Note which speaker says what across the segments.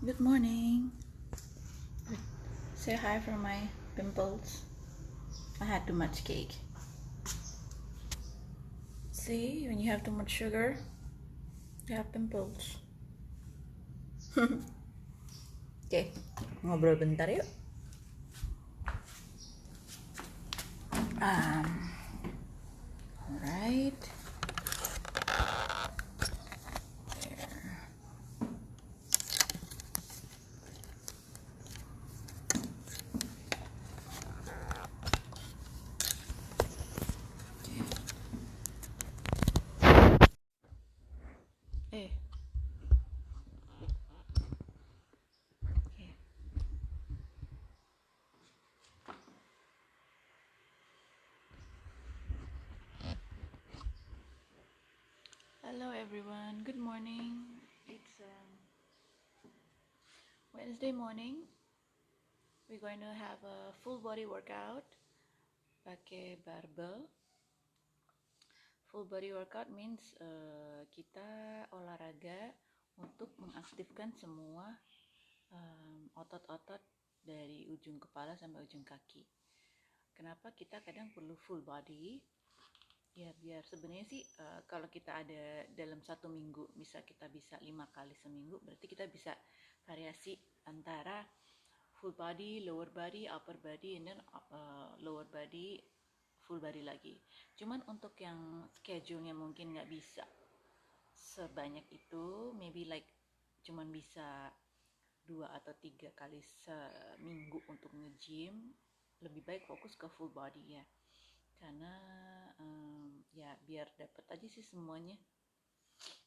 Speaker 1: Good morning. Say hi for my pimples. I had too much cake. See, when you have too much sugar, you have pimples. Oke, ngobrol bentar yuk. Alright. Eh. Okay. Hello everyone. Good morning. It's Wednesday morning. We're going to have a full body workout. Pakai barbell. Full body workout means kita olahraga untuk mengaktifkan semua otot-otot dari ujung kepala sampai ujung kaki. Kenapa kita kadang perlu full body? Ya biar sebenarnya sih kalau kita ada dalam satu minggu, misal kita bisa 5 kali seminggu, berarti kita bisa variasi antara full body, lower body, upper body, and then lower body, full body lagi. Cuman untuk yang schedule-nya mungkin nggak bisa sebanyak itu, maybe like cuman bisa 2 atau 3 kali seminggu untuk nge-gym, lebih baik fokus ke full body ya, karena ya biar dapet aja sih semuanya.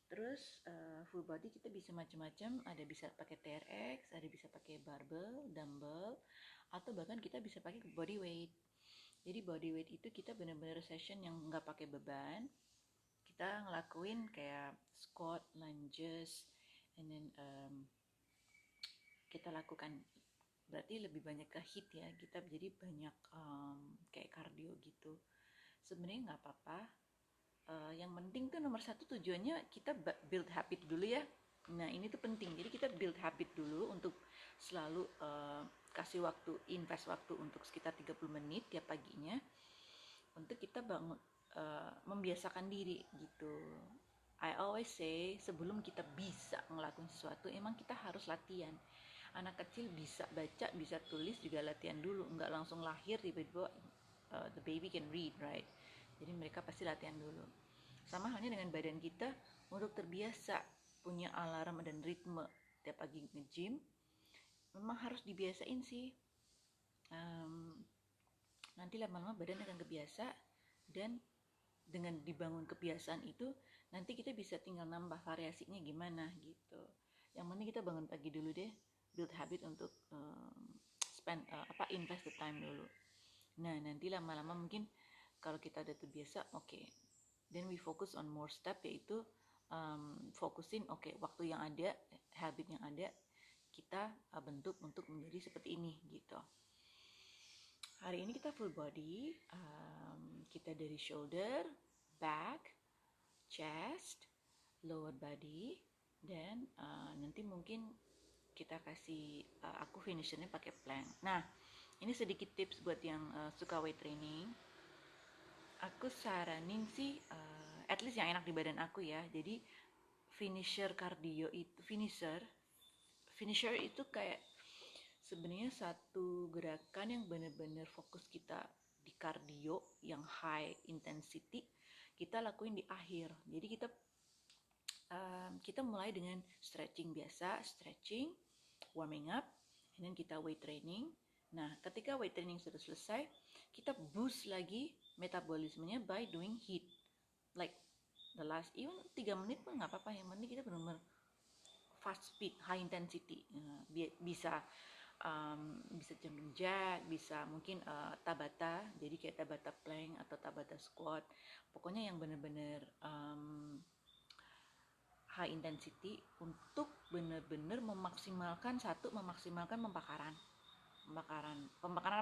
Speaker 1: Terus full body kita bisa macam-macam, ada bisa pakai TRX, ada bisa pakai barbell, dumbbell, atau bahkan kita bisa pakai body weight. Jadi body weight itu kita benar-benar session yang nggak pakai beban, kita ngelakuin kayak squat, lunges, and then kita lakukan, berarti lebih banyak ke hit ya, kita jadi banyak kayak cardio gitu. Sebenarnya nggak apa-apa, yang penting tuh nomor satu tujuannya kita build habit dulu ya. Nah ini tuh penting, jadi kita build habit dulu untuk selalu kasih waktu, invest waktu untuk sekitar 30 menit tiap paginya untuk kita bangun, membiasakan diri gitu. I always say sebelum kita bisa ngelakuin sesuatu emang kita harus latihan. Anak kecil bisa baca, bisa tulis juga latihan dulu, nggak langsung lahir tiba-tiba the baby can read, right? Jadi mereka pasti latihan dulu. Sama halnya dengan badan kita, untuk terbiasa punya alarm dan ritme tiap pagi nge-gym, memang harus dibiasain sih. Nanti lama-lama badan akan kebiasa, dan dengan dibangun kebiasaan itu nanti kita bisa tinggal nambah variasinya gimana gitu. Yang penting kita bangun pagi dulu deh, build habit untuk invest the time dulu. Nah nanti lama-lama mungkin kalau kita udah terbiasa, oke, then we focus on more step, yaitu fokusin waktu yang ada, habit yang ada, kita bentuk untuk menjadi seperti ini gitu. Hari ini kita full body, kita dari shoulder, back, chest, lower body, dan nanti mungkin kita kasih aku finishernya pakai plank. Nah ini sedikit tips buat yang suka weight training. Aku saranin sih at least yang enak di badan aku ya. Jadi finisher cardio itu finisher itu kayak sebenarnya satu gerakan yang benar-benar fokus kita di cardio yang high intensity, kita lakuin di akhir. Jadi kita mulai dengan stretching biasa, stretching, warming up, and then kita weight training. Nah, ketika weight training sudah selesai, kita boost lagi metabolismenya by doing HIIT. Like the last, even 3 menit pun nggak apa-apa, yang penting kita benar-benar fast speed, high intensity. Bisa jumping jack, bisa mungkin tabata, jadi kayak tabata plank atau tabata squat. Pokoknya yang benar-benar high intensity untuk benar-benar memaksimalkan pembakaran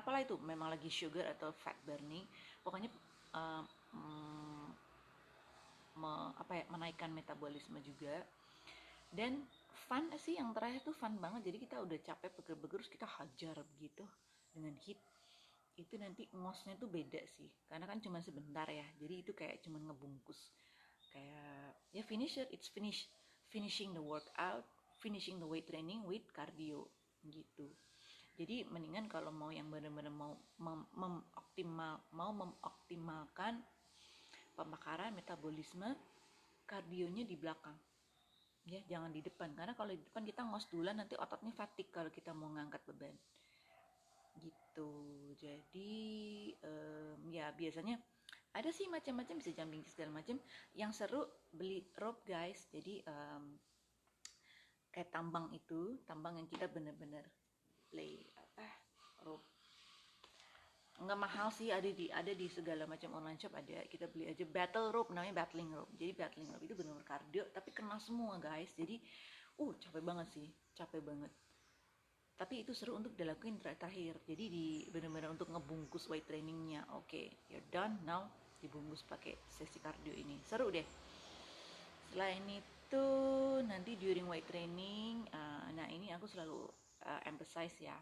Speaker 1: apalah itu, memang lagi sugar atau fat burning, pokoknya menaikkan metabolisme juga, dan fun sih, yang terakhir tuh fun banget. Jadi kita udah capek peger-peger terus kita hajar begitu dengan hit. Itu nanti ngosnya tuh beda sih, karena kan cuma sebentar ya, jadi itu kayak cuma ngebungkus, kayak ya finisher, it's finishing the workout, finishing the weight training with cardio gitu. Jadi mendingan kalau mau yang benar-benar mau mengoptimalkan pembakaran metabolisme, kardionya di belakang ya, jangan di depan, karena kalau di depan kita ngos duluan nanti ototnya fatigue kalau kita mau ngangkat beban gitu. Jadi ya biasanya ada sih macam-macam, bisa jumping segala macam. Yang seru beli rope guys, jadi kayak tambang yang kita bener-bener play rope, nggak mahal sih, ada di segala macam online shop, ada, kita beli aja. Battle rope namanya, battling rope. Jadi battling rope itu benar-benar kardio tapi kena semua guys, jadi capek banget sih, capek banget. Tapi itu seru untuk dilakuin terakhir, jadi benar-benar untuk ngebungkus weight trainingnya. Oke, you're done now, dibungkus pakai sesi kardio ini, seru deh. Selain itu nanti during weight training, nah ini aku selalu emphasize ya,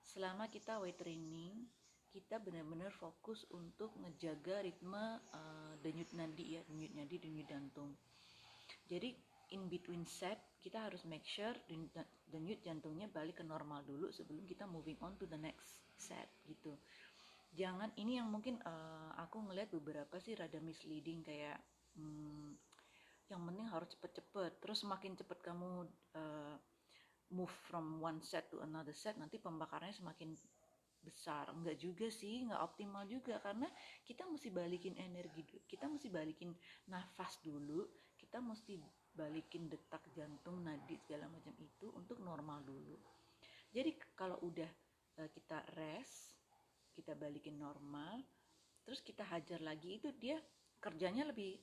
Speaker 1: selama kita weight training kita benar-benar fokus untuk ngejaga ritme denyut nadi ya, denyut jantung. Jadi in between set kita harus make sure denyut jantungnya balik ke normal dulu sebelum kita moving on to the next set gitu. Jangan, ini yang mungkin aku ngeliat beberapa sih rada misleading, kayak yang penting harus cepet-cepet, terus semakin cepet kamu move from one set to another set, nanti pembakarannya semakin besar. Enggak juga sih, enggak optimal juga, karena kita mesti balikin energi, kita mesti balikin nafas dulu, kita mesti balikin detak jantung, nadi segala macam itu untuk normal dulu. Jadi kalau udah kita rest, kita balikin normal, terus kita hajar lagi, itu dia kerjanya lebih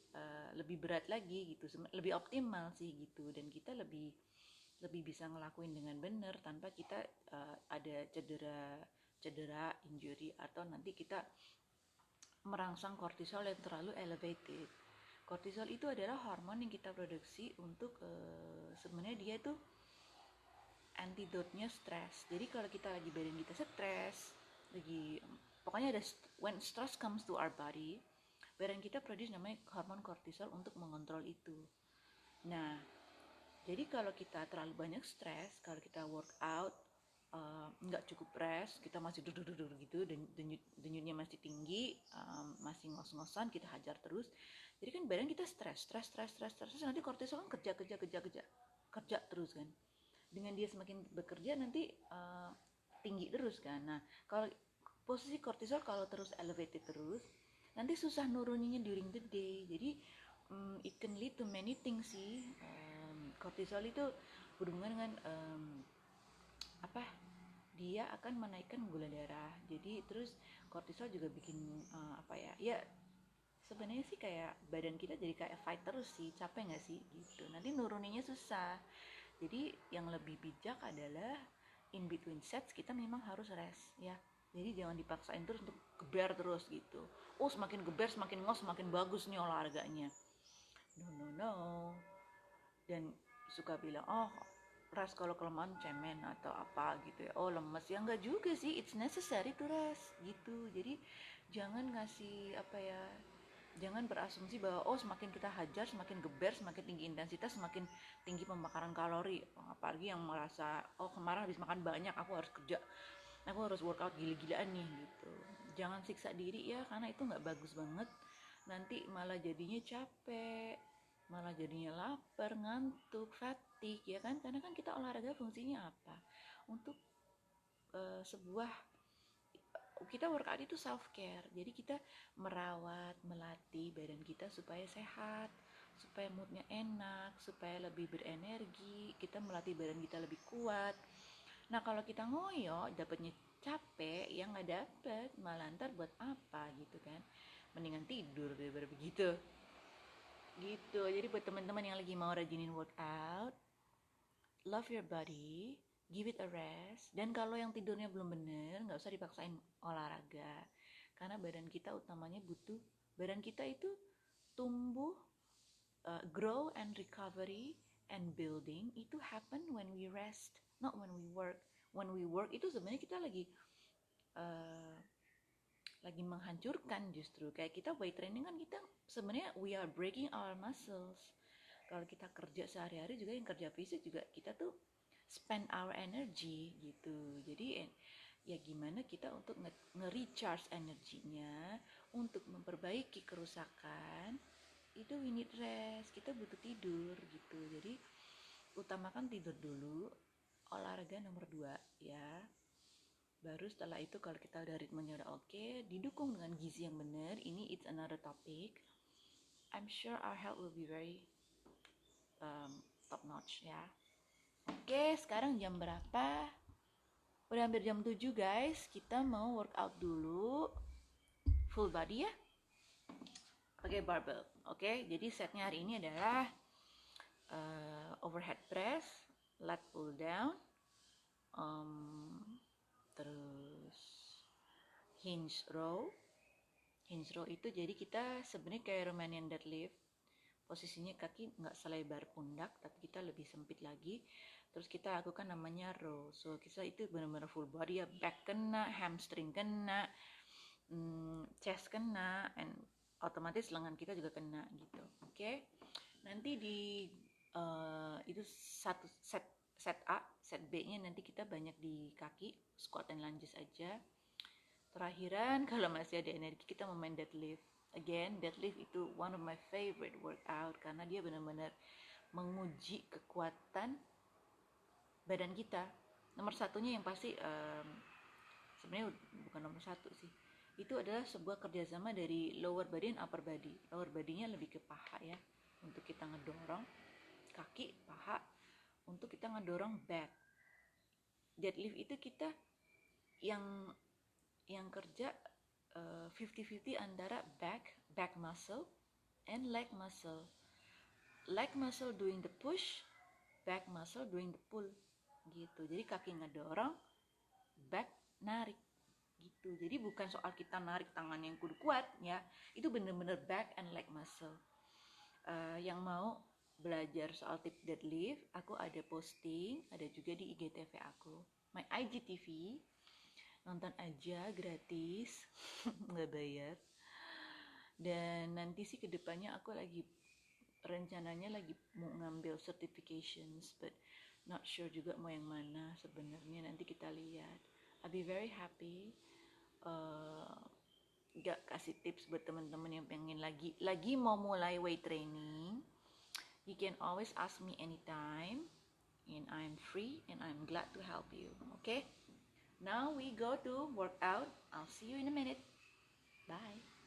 Speaker 1: berat lagi gitu, lebih optimal sih gitu, dan kita lebih bisa ngelakuin dengan benar tanpa kita ada cedera, injury, atau nanti kita merangsang kortisol yang terlalu elevated. Kortisol itu adalah hormon yang kita produksi untuk sebenarnya dia itu antidotnya stres. Jadi kalau kita lagi badan kita stres, pokoknya ada, when stress comes to our body, badan kita produce namanya hormon kortisol untuk mengontrol itu. Nah, jadi kalau kita terlalu banyak stres, kalau kita workout nggak cukup rest, kita masih duduk gitu, denyutnya masih tinggi, masih ngos-ngosan, kita hajar terus, jadi kan badan kita stres, nanti kortisol kan kerja terus kan. Dengan dia semakin bekerja nanti tinggi terus kan. Nah, kalau posisi kortisol kalau terus elevated terus, nanti susah nuruninnya during the day. Jadi it can lead to many things sih. Kortisol itu berhubungan dengan dia akan menaikkan gula darah. Jadi terus kortisol juga bikin ya sebenarnya sih kayak badan kita jadi kayak fight terus sih, capek nggak sih gitu. Nanti nuruninnya susah. Jadi yang lebih bijak adalah in between sets kita memang harus rest ya. Jadi jangan dipaksain terus untuk geber terus gitu. Semakin geber semakin ngos, semakin bagus nih olahraganya. No. Dan suka bilang rest kalau kelemahan cemen atau apa gitu ya, lemes ya, enggak juga sih, it's necessary to rest gitu. Jadi jangan jangan berasumsi bahwa semakin kita hajar, semakin geber, semakin tinggi intensitas, semakin tinggi pembakaran kalori. Apalagi yang merasa kemarin habis makan banyak, aku harus workout gila-gilaan nih gitu. Jangan siksa diri ya, karena itu nggak bagus banget. Nanti malah jadinya capek, malah jadinya lapar, ngantuk, fatigue ya kan. Karena kan kita olahraga fungsinya apa? Untuk kita workout itu self care. Jadi kita melatih badan kita supaya sehat, supaya moodnya enak, supaya lebih berenergi. Kita melatih badan kita lebih kuat. Nah kalau kita ngoyo, dapatnya capek, yang nggak dapet malah ntar buat apa gitu kan. Mendingan tidur daripada begitu. Gitu. Jadi buat teman-teman yang lagi mau rajinin workout, love your body, give it a rest. Dan kalau yang tidurnya belum bener, nggak usah dipaksain olahraga, karena badan kita utamanya badan kita itu tumbuh, grow and recovery and building itu happen when we rest, not when we work. When we work itu sebenarnya kita lagi menghancurkan, justru kayak kita weight training kan kita sebenarnya we are breaking our muscles. Kalau kita kerja sehari-hari juga, yang kerja fisik juga, kita tuh spend our energy gitu. Jadi ya gimana kita untuk nge-recharge energinya, untuk memperbaiki kerusakan, itu we need rest, kita butuh tidur gitu. Jadi utamakan tidur dulu, olahraga nomor 2 ya. Baru setelah itu kalau kita udah ritmenya udah oke, didukung dengan gizi yang benar, ini it's another topic. I'm sure our health will be very top notch ya. Oke, sekarang jam berapa? Udah hampir jam 7 guys. Kita mau workout dulu. Full body ya. Pakai barbell. Oke, jadi setnya hari ini adalah overhead press, lat pull down, terus hinge row. Hinge row itu jadi kita sebenarnya kayak Romanian deadlift. Posisinya kaki nggak selebar pundak, tapi kita lebih sempit lagi. Terus kita lakukan namanya row. So kita itu benar-benar full body ya, back kena, hamstring kena, chest kena, and otomatis lengan kita juga kena gitu. Oke. Nanti di itu satu set A, set B-nya nanti kita banyak di kaki, squat and lunges aja. Terakhiran kalau masih ada energi kita mau main deadlift. Again, deadlift itu one of my favorite workout karena dia benar-benar menguji kekuatan badan kita. Nomor satunya yang pasti sebenarnya bukan nomor satu sih. Itu adalah sebuah kerjasama dari lower body dan upper body. Lower body-nya lebih ke paha ya, untuk kita ngedorong kaki, paha, untuk kita ngedorong back. Deadlift itu kita yang kerja 50-50 antara back muscle and leg muscle. Leg muscle doing the push, back muscle doing the pull gitu. Jadi kaki ngedorong, back narik gitu. Jadi bukan soal kita narik tangan yang kudu kuat ya, itu bener-bener back and leg muscle. Yang mau belajar soal tips deadlift, aku ada posting, ada juga di IGTV aku, my IGTV. Nonton aja gratis, nggak bayar. Dan nanti sih kedepannya aku rencananya lagi mau ngambil certifications, but not sure juga mau yang mana sebenarnya, nanti kita lihat. I'll be very happy gak kasih tips buat teman-teman yang pengen lagi mau mulai weight training. You can always ask me anytime, and I'm free and I'm glad to help you. Okay? Now we go to workout. I'll see you in a minute. Bye.